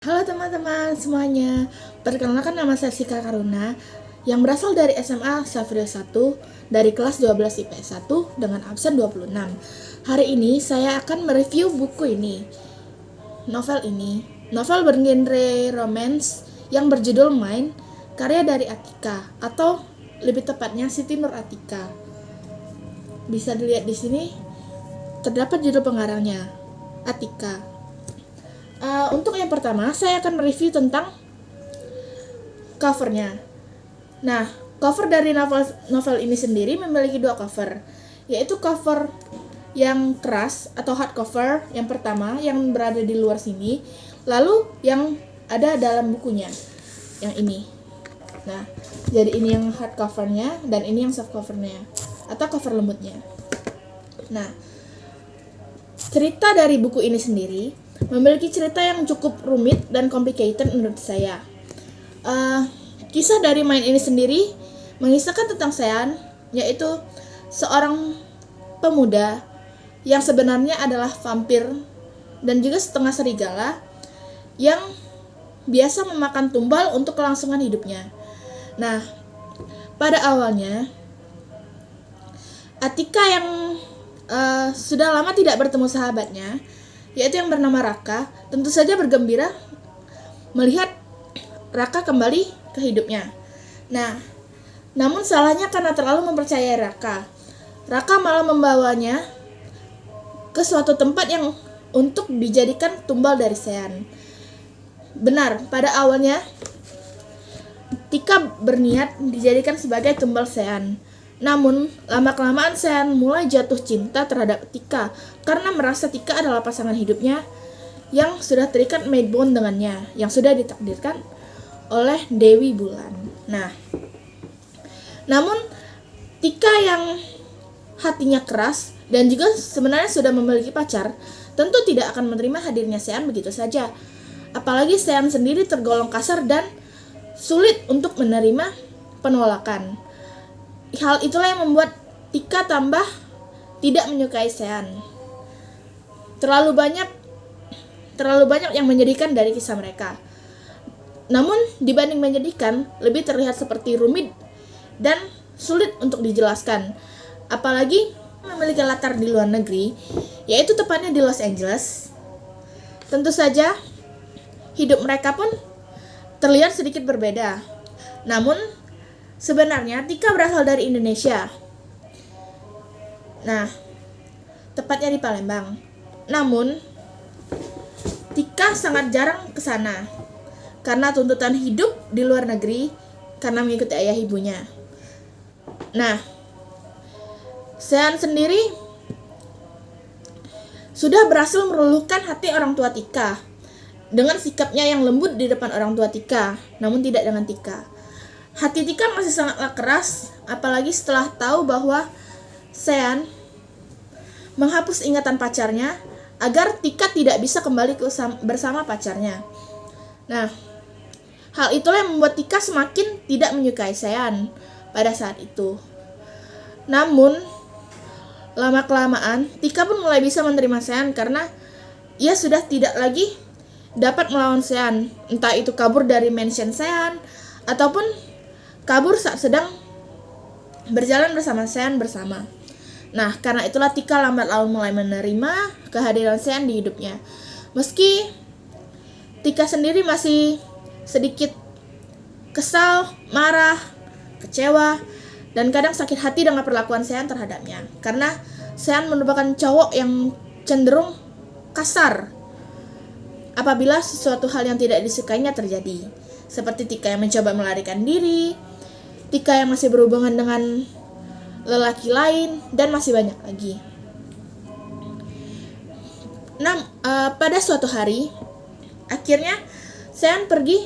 Halo teman-teman semuanya, perkenalkan nama saya Sika Karuna yang berasal dari SMA Safrio 1 dari kelas 12 IPS 1 dengan absen 26. Hari ini saya akan mereview buku ini, novel bergenre romance yang berjudul Mine, karya dari Atika atau lebih tepatnya Siti Nur Atika. Bisa dilihat di sini terdapat judul pengarangnya, Atika. Untuk yang pertama, saya akan mereview tentang covernya. Nah, cover dari novel ini sendiri memiliki dua cover, yaitu cover yang keras atau hardcover yang pertama yang berada di luar sini, lalu yang ada dalam bukunya, yang ini. Nah, jadi ini yang hardcovernya dan ini yang softcovernya atau cover lembutnya. Nah, cerita dari buku ini sendiri memiliki cerita yang cukup rumit dan complicated menurut saya. Kisah dari Mine ini sendiri mengisahkan tentang Sean, yaitu seorang pemuda yang sebenarnya adalah vampir dan juga setengah serigala yang biasa memakan tumbal untuk kelangsungan hidupnya. Nah, pada awalnya Atika yang sudah lama tidak bertemu sahabatnya, yaitu yang bernama Raka, tentu saja bergembira melihat Raka kembali ke hidupnya. Nah, namun salahnya karena terlalu mempercayai Raka. Raka malah membawanya ke suatu tempat yang untuk dijadikan tumbal dari Sean. Benar, pada awalnya Tika berniat dijadikan sebagai tumbal Sean. Namun, lama-kelamaan Sean mulai jatuh cinta terhadap Tika karena merasa Tika adalah pasangan hidupnya yang sudah terikat maid bond dengannya, yang sudah ditakdirkan oleh Dewi Bulan. Nah, namun Tika yang hatinya keras dan juga sebenarnya sudah memiliki pacar, tentu tidak akan menerima hadirnya Sean begitu saja. Apalagi Sean sendiri tergolong kasar dan sulit untuk menerima penolakan. Hal itulah yang membuat Tika tambah tidak menyukai Sean. Terlalu banyak yang menyedihkan dari kisah mereka. Namun dibanding menyedihkan, lebih terlihat seperti rumit dan sulit untuk dijelaskan. Apalagi memiliki latar di luar negeri, yaitu tepatnya di Los Angeles. Tentu saja hidup mereka pun terlihat sedikit berbeda. Namun sebenarnya Tika berasal dari Indonesia. Nah, tepatnya di Palembang. Namun, Tika sangat jarang ke sana karena tuntutan hidup di luar negeri karena mengikuti ayah ibunya. Nah, Sean sendiri sudah berhasil meluluhkan hati orang tua Tika dengan sikapnya yang lembut di depan orang tua Tika, namun tidak dengan Tika. Hati Tika masih sangatlah keras, apalagi setelah tahu bahwa Sean menghapus ingatan pacarnya agar Tika tidak bisa kembali bersama pacarnya. Nah, hal itulah yang membuat Tika semakin tidak menyukai Sean pada saat itu. Namun, lama-kelamaan Tika pun mulai bisa menerima Sean karena ia sudah tidak lagi dapat melawan Sean, entah itu kabur dari mansion Sean ataupun kabur saat sedang berjalan bersama Sean bersama. Nah, karena itulah Tika lambat laun mulai menerima kehadiran Sean di hidupnya. Meski Tika sendiri masih sedikit kesal, marah, kecewa, dan kadang sakit hati dengan perlakuan Sean terhadapnya. Karena Sean merupakan cowok yang cenderung kasar apabila sesuatu hal yang tidak disukainya terjadi. Seperti Tika yang mencoba melarikan diri, Tika yang masih berhubungan dengan lelaki lain, dan masih banyak lagi. Nah, pada suatu hari, akhirnya Sean pergi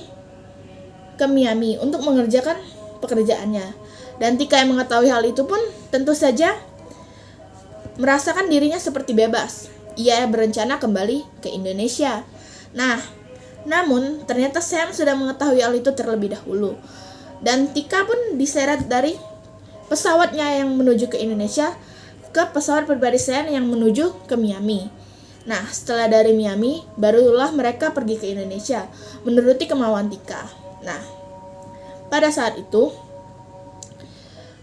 ke Miami untuk mengerjakan pekerjaannya. Dan Tika yang mengetahui hal itu pun tentu saja merasakan dirinya seperti bebas. Ia berencana kembali ke Indonesia. Nah, namun ternyata Sean sudah mengetahui hal itu terlebih dahulu. Dan Tika pun diseret dari pesawatnya yang menuju ke Indonesia ke pesawat pribadi Sean yang menuju ke Miami. Nah, setelah dari Miami, barulah mereka pergi ke Indonesia, menuruti kemauan Tika. Nah, pada saat itu,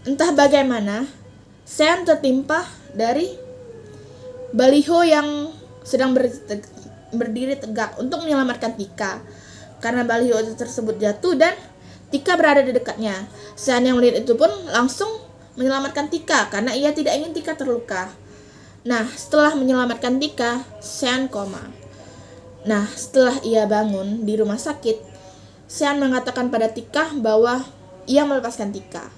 entah bagaimana, Sean tertimpa dari baliho yang sedang berdiri tegak untuk menyelamatkan Tika. Karena baliho tersebut jatuh dan Tika berada di dekatnya. Sean yang melihat itu pun langsung menyelamatkan Tika karena ia tidak ingin Tika terluka. Nah, setelah menyelamatkan Tika, Sean koma. Nah, setelah ia bangun di rumah sakit, Sean mengatakan pada Tika bahwa ia melepaskan Tika.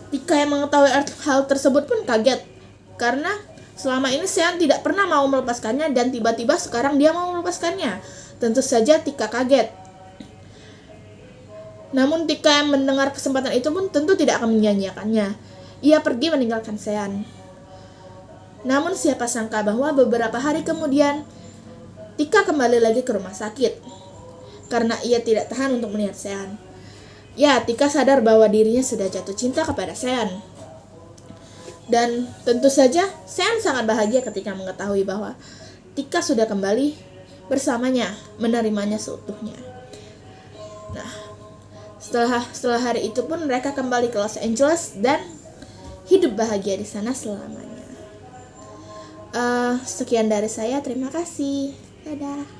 Tika yang mengetahui hal tersebut pun kaget, karena selama ini Sean tidak pernah mau melepaskannya dan tiba-tiba sekarang dia mau melepaskannya. Tentu saja Tika kaget. Namun Tika yang mendengar kesempatan itu pun tentu tidak akan menyia-nyiakannya. Ia pergi meninggalkan Sean. Namun siapa sangka bahwa beberapa hari kemudian Tika kembali lagi ke rumah sakit karena ia tidak tahan untuk melihat Sean. Ya, Tika sadar bahwa dirinya sudah jatuh cinta kepada Sean. Dan tentu saja Sean sangat bahagia ketika mengetahui bahwa Tika sudah kembali bersamanya, menerimanya seutuhnya. Nah, setelah hari itu pun mereka kembali ke Los Angeles dan hidup bahagia di sana selamanya. Sekian dari saya, terima kasih. Dadah.